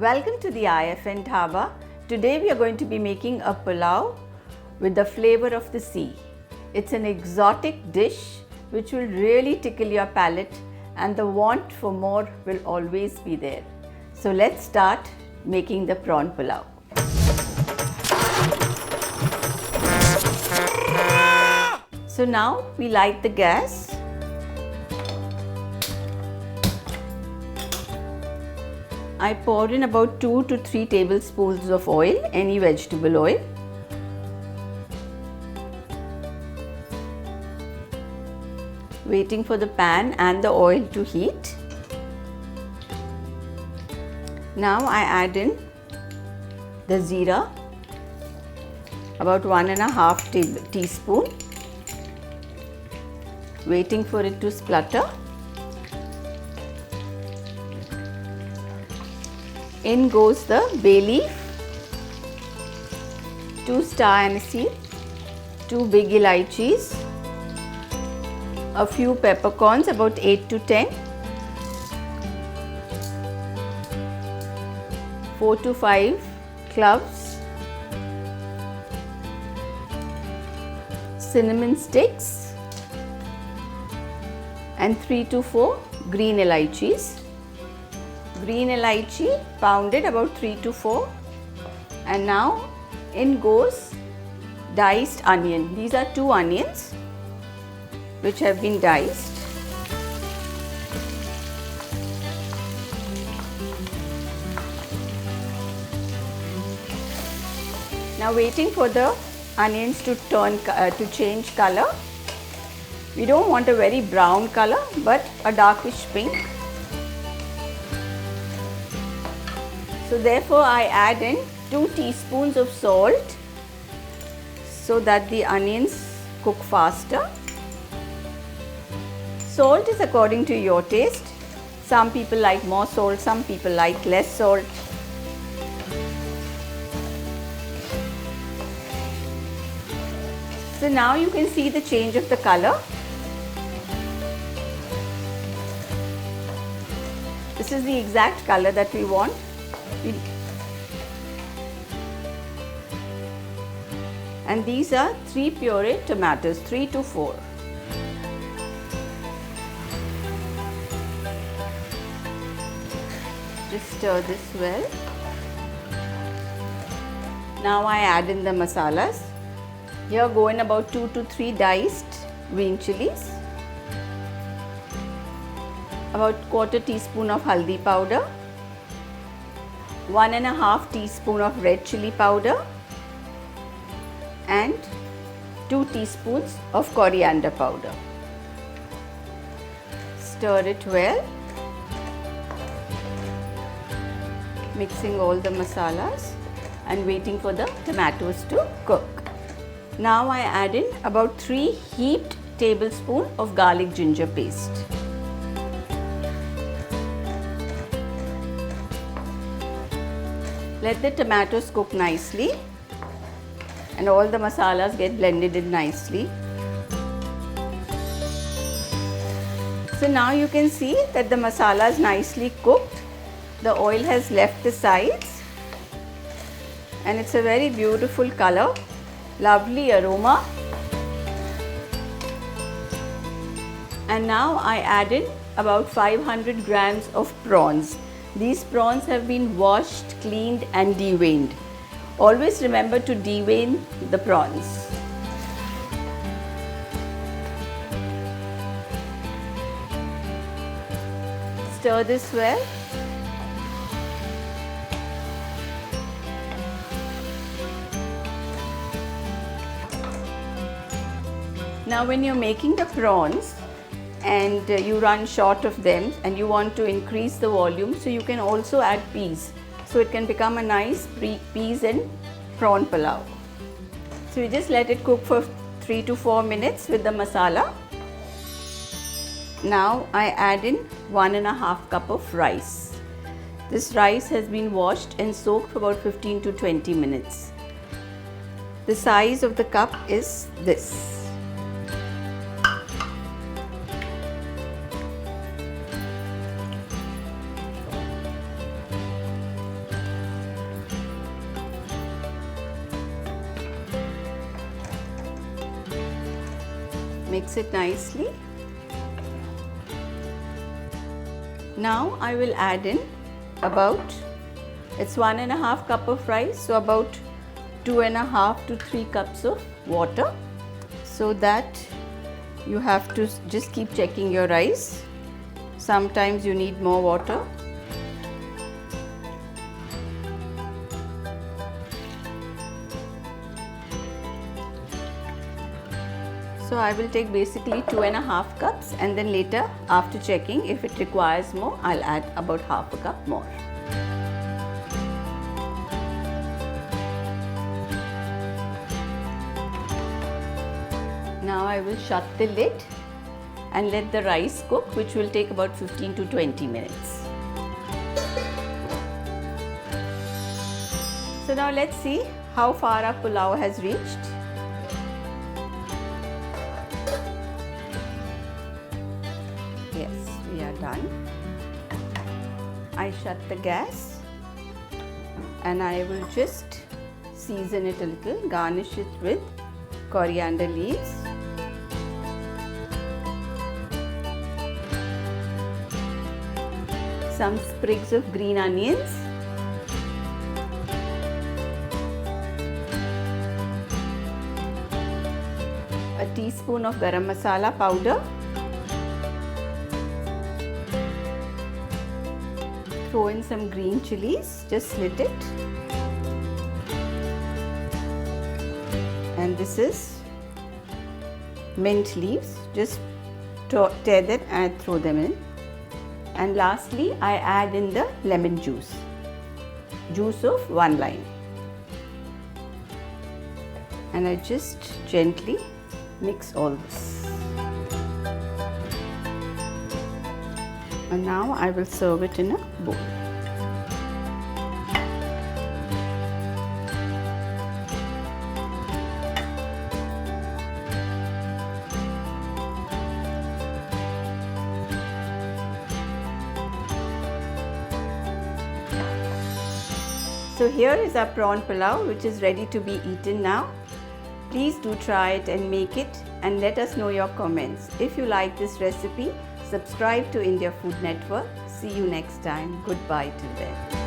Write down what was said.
Welcome to the IFN Dhaba. Today we are going to be making a pulao with the flavor of the sea. It's an exotic dish which will really tickle your palate and the want for more will always be there. So let's start making the prawn pulao. So now we light the gas. I pour in about 2 to 3 tablespoons of oil, any vegetable oil. Waiting for the pan and the oil to heat. Now I add in the jeera, about 1.5 teaspoon. Waiting for it to splutter. In goes the bay leaf, 2 star anise, 2 big elaichis, a few peppercorns, about 8 to 10, 4 to 5 cloves, cinnamon sticks, and 3 to 4 green elaichis. Green elaichi pounded, about 3 to 4, and now in goes diced onion. These are 2 onions which have been diced. Now waiting for the onions to change color. We don't want a very brown color but a darkish pink. So therefore I add in 2 teaspoons of salt so that the onions cook faster. Salt is according to your taste. Some people like more salt, some people like less salt. So now you can see the change of the color. This is the exact color that we want. And these are 3 puree tomatoes, 3 to 4. Just stir this well. Now I add in the masalas. Here go in about 2 to 3 diced green chillies, about 1/4 teaspoon of haldi powder, 1.5 teaspoon of red chilli powder, and 2 teaspoons of coriander powder. Stir it well, mixing all the masalas and waiting for the tomatoes to cook. Now I add in about 3 heaped tablespoons of garlic ginger paste. Let the tomatoes cook nicely and all the masalas get blended in nicely. So now you can see that the masala is nicely cooked. The oil has left the sides and it's a very beautiful color, lovely aroma. And now I add in about 500 grams of prawns. These prawns have been washed, cleaned and deveined. Always remember to devein the prawns. Stir this well. Now when you're making the prawns and you run short of them and you want to increase the volume, so you can also add peas. So it can become a nice peas and prawn pulao. So you just let it cook for 3 to 4 minutes with the masala. Now I add in 1.5 cup of rice. This rice has been washed and soaked for about 15 to 20 minutes. The size of the cup is this. Mix it nicely. Now I will add in about, it's 1.5 cup of rice, so about 2.5 to 3 cups of water, so that you have to just keep checking your rice. Sometimes you need more water. So I will take basically 2.5 cups, and then later after checking if it requires more, I'll add about half a cup more. Now I will shut the lid and let the rice cook, which will take about 15 to 20 minutes. So now let's see how far our pulao has reached. Yes, we are done. I shut the gas and I will just season it a little, garnish it with coriander leaves. Some sprigs of green onions. A teaspoon of Garam Masala powder. Throw in some green chillies, just slit it. And this is mint leaves, just tear them and throw them in. And lastly, I add in the lemon juice of 1 lime. And I just gently mix all this. And now I will serve it in a bowl. So here is our prawn pulao, which is ready to be eaten now. Please do try it and make it, and let us know your comments. If you like this recipe, subscribe to India Food Network. See you next time. Goodbye till then.